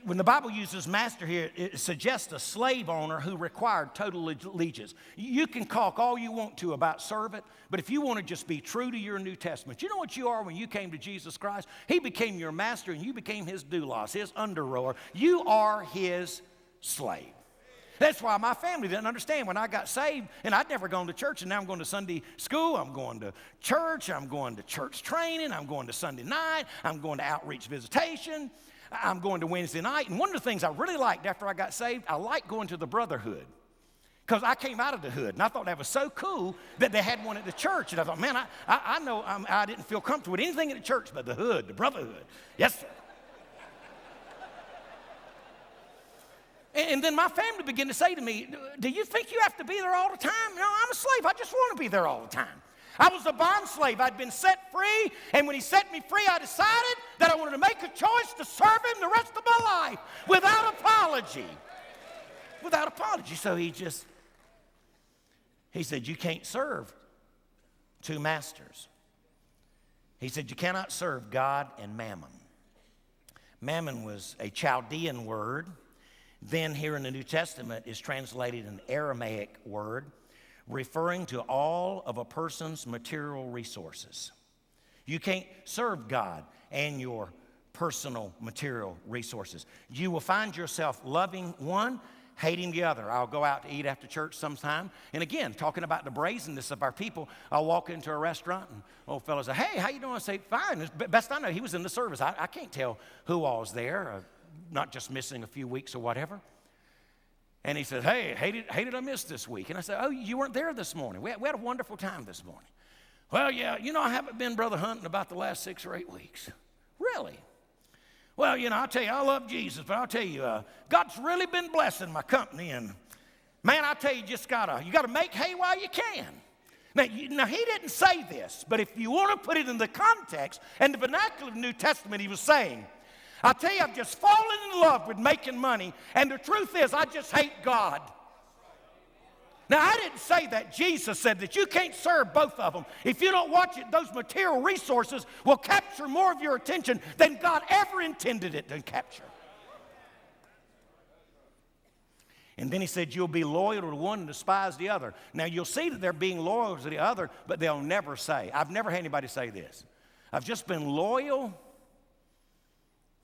when the Bible uses master here, it suggests a slave owner who required total allegiance. You can talk all you want to about servant, but if you want to just be true to your New Testament, you know what you are when you came to Jesus Christ? He became your master and you became his doulos, his under-rower. You are his slave. That's why my family didn't understand when I got saved, and I'd never gone to church, and now I'm going to Sunday school, I'm going to church, I'm going to church training, I'm going to Sunday night, I'm going to outreach visitation, I'm going to Wednesday night. And one of the things I really liked after I got saved, I liked going to the brotherhood, because I came out of the hood, and I thought that was so cool that they had one at the church. And I thought, man, I know I didn't feel comfortable with anything at the church but the hood, the brotherhood. Yes, sir. And then my family began to say to me, do you think you have to be there all the time? No, I'm a slave. I just want to be there all the time. I was a bond slave. I'd been set free, and when he set me free, I decided that I wanted to make a choice to serve him the rest of my life without apology. Without apology. So he said, you can't serve two masters. He said, you cannot serve God and mammon. Mammon was a Chaldean word. Then here in the New Testament is translated an Aramaic word referring to all of a person's material resources. You can't serve God and your personal material resources. You will find yourself loving one, hating the other. I'll go out to eat after church sometime. And again, talking about the brazenness of our people, I'll walk into a restaurant and old fellow say, hey, how you doing? I say, fine. Best I know, he was in the service. I can't tell who all was there. Not just missing a few weeks or whatever. And he said, hey, how did I miss this week? And I said, oh, you weren't there this morning. We had a wonderful time this morning. Well, yeah, I haven't been Brother Hunt in about the last 6 or 8 weeks. Really? Well, I'll tell you, I love Jesus, but I'll tell you, God's really been blessing my company. And, man, I tell you, you gotta make hay while you can. Now, he didn't say this, but if you want to put it in the context and the vernacular of the New Testament, he was saying, I tell you, I've just fallen in love with making money, and the truth is, I just hate God. Now, I didn't say that. Jesus said that you can't serve both of them. If you don't watch it, those material resources will capture more of your attention than God ever intended it to capture. And then he said, you'll be loyal to one and despise the other. Now, you'll see that they're being loyal to the other, but they'll never say. I've never had anybody say this. I've just been loyal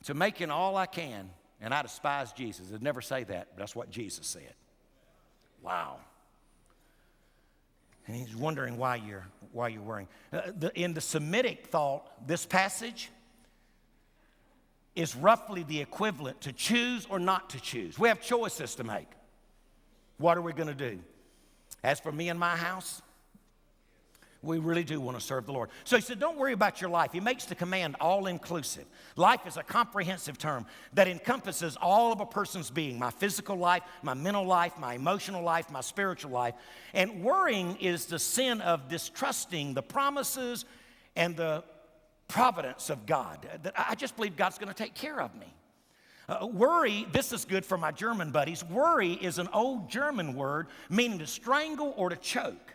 to making all I can, and I despise Jesus. They'd never say that, but that's what Jesus said. Wow. And he's wondering why you're worrying. In the Semitic thought, this passage is roughly the equivalent to choose or not to choose. We have choices to make. What are we going to do? As for me and my house, we really do want to serve the Lord. So he said, don't worry about your life. He makes the command all-inclusive. Life is a comprehensive term that encompasses all of a person's being, my physical life, my mental life, my emotional life, my spiritual life. And worrying is the sin of distrusting the promises and the providence of God. That I just believe God's going to take care of me. Worry, this is good for my German buddies. Worry is an old German word meaning to strangle or to choke.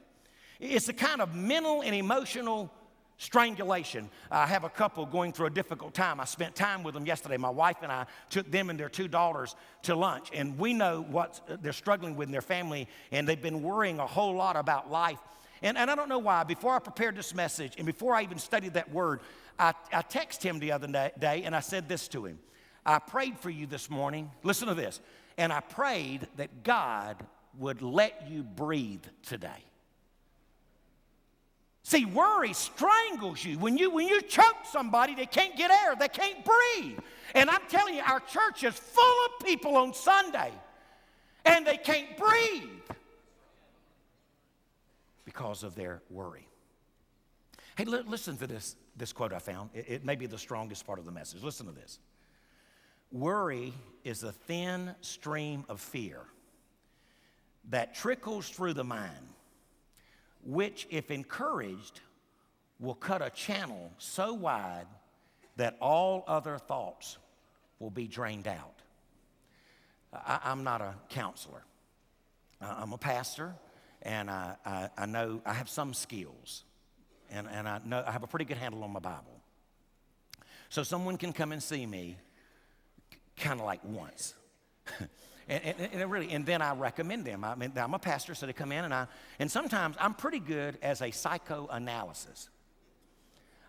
It's a kind of mental and emotional strangulation. I have a couple going through a difficult time. I spent time with them yesterday. My wife and I took them and their 2 daughters to lunch, and we know what they're struggling with in their family, and they've been worrying a whole lot about life. And I don't know why. Before I prepared this message and before I even studied that word, I texted him the other day, and I said this to him. I prayed for you this morning. Listen to this. And I prayed that God would let you breathe today. See, worry strangles you. When you choke somebody, they can't get air. They can't breathe. And I'm telling you, our church is full of people on Sunday, and they can't breathe because of their worry. Hey, listen to this quote I found. It may be the strongest part of the message. Listen to this. Worry is a thin stream of fear that trickles through the mind, which, if encouraged, will cut a channel so wide that all other thoughts will be drained out. I'm not a counselor. I'm a pastor, and I know I have some skills, and I know I have a pretty good handle on my Bible. So someone can come and see me, kind of like once. And then I recommend them. I mean, I'm a pastor, so they come in, and sometimes I'm pretty good as a psychoanalysis.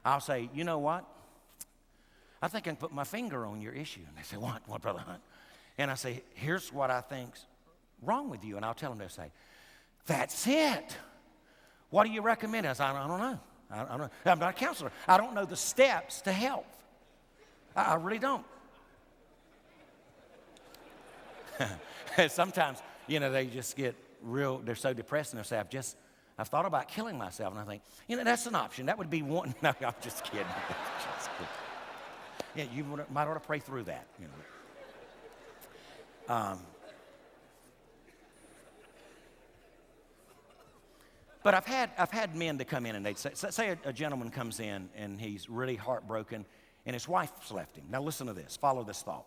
I'll say, you know what? I think I can put my finger on your issue. And they say, what, Brother Hunt? And I say, here's what I think's wrong with you. And I'll tell them, they'll say, that's it. What do you recommend? I say, I don't know. I don't know. I'm not a counselor. I don't know the steps to help. I really don't. Sometimes, they just get they're so depressed and they'll say, I've thought about killing myself. And I think, that's an option. That would be one. No, I'm just kidding. Just kidding. Yeah, you might ought to pray through that. But I've had men to come in and they'd say a gentleman comes in and he's really heartbroken and his wife's left him. Now listen to this. Follow this thought.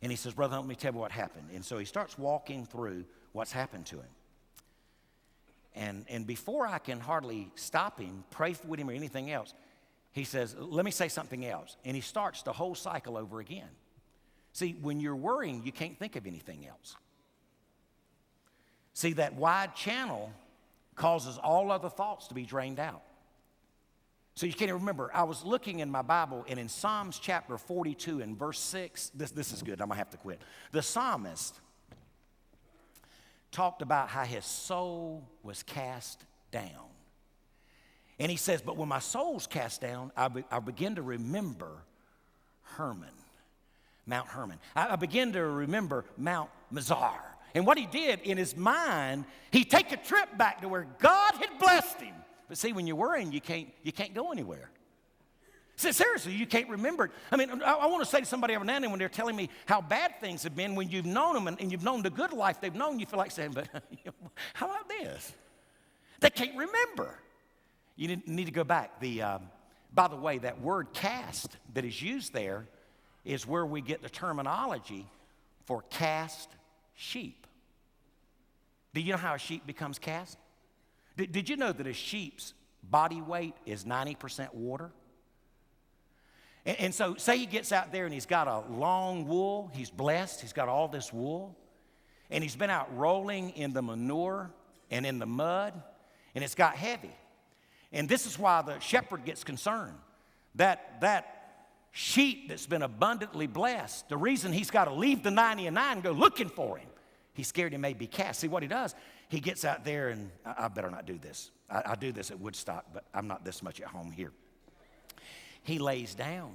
And he says, Brother, let me tell you what happened. And so he starts walking through what's happened to him. And before I can hardly stop him, pray with him or anything else, he says, let me say something else. And he starts the whole cycle over again. See, when you're worrying, you can't think of anything else. See, that wide channel causes all other thoughts to be drained out. So you can't even remember. I was looking in my Bible, and in Psalms chapter 42 and verse 6, this is good. I'm going to have to quit. The psalmist talked about how his soul was cast down. And he says, but when my soul's cast down, I begin to remember Mount Hermon. I begin to remember Mount Mizar. And what he did in his mind, he'd take a trip back to where God had blessed him. But see, when you're worrying, you can't go anywhere. See, seriously, you can't remember it. I mean, I want to say to somebody every now and then when they're telling me how bad things have been, when you've known them and you've known the good life they've known, you feel like saying, but how about this? They can't remember. You need to go back. By the way, that word cast that is used there is where we get the terminology for cast sheep. Do you know how a sheep becomes cast? Did you know that a sheep's body weight is 90% water? And so say he gets out there and he's got a long wool. He's blessed. He's got all this wool. And he's been out rolling in the manure and in the mud. And it's got heavy. And this is why the shepherd gets concerned. That sheep that's been abundantly blessed, the reason he's got to leave the 99 and go looking for him, he's scared he may be cast. See what he does? He gets out there, and I better not do this. I do this at Woodstock, but I'm not this much at home here. He lays down.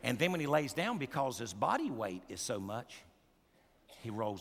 And then when he lays down, because his body weight is so much, he rolls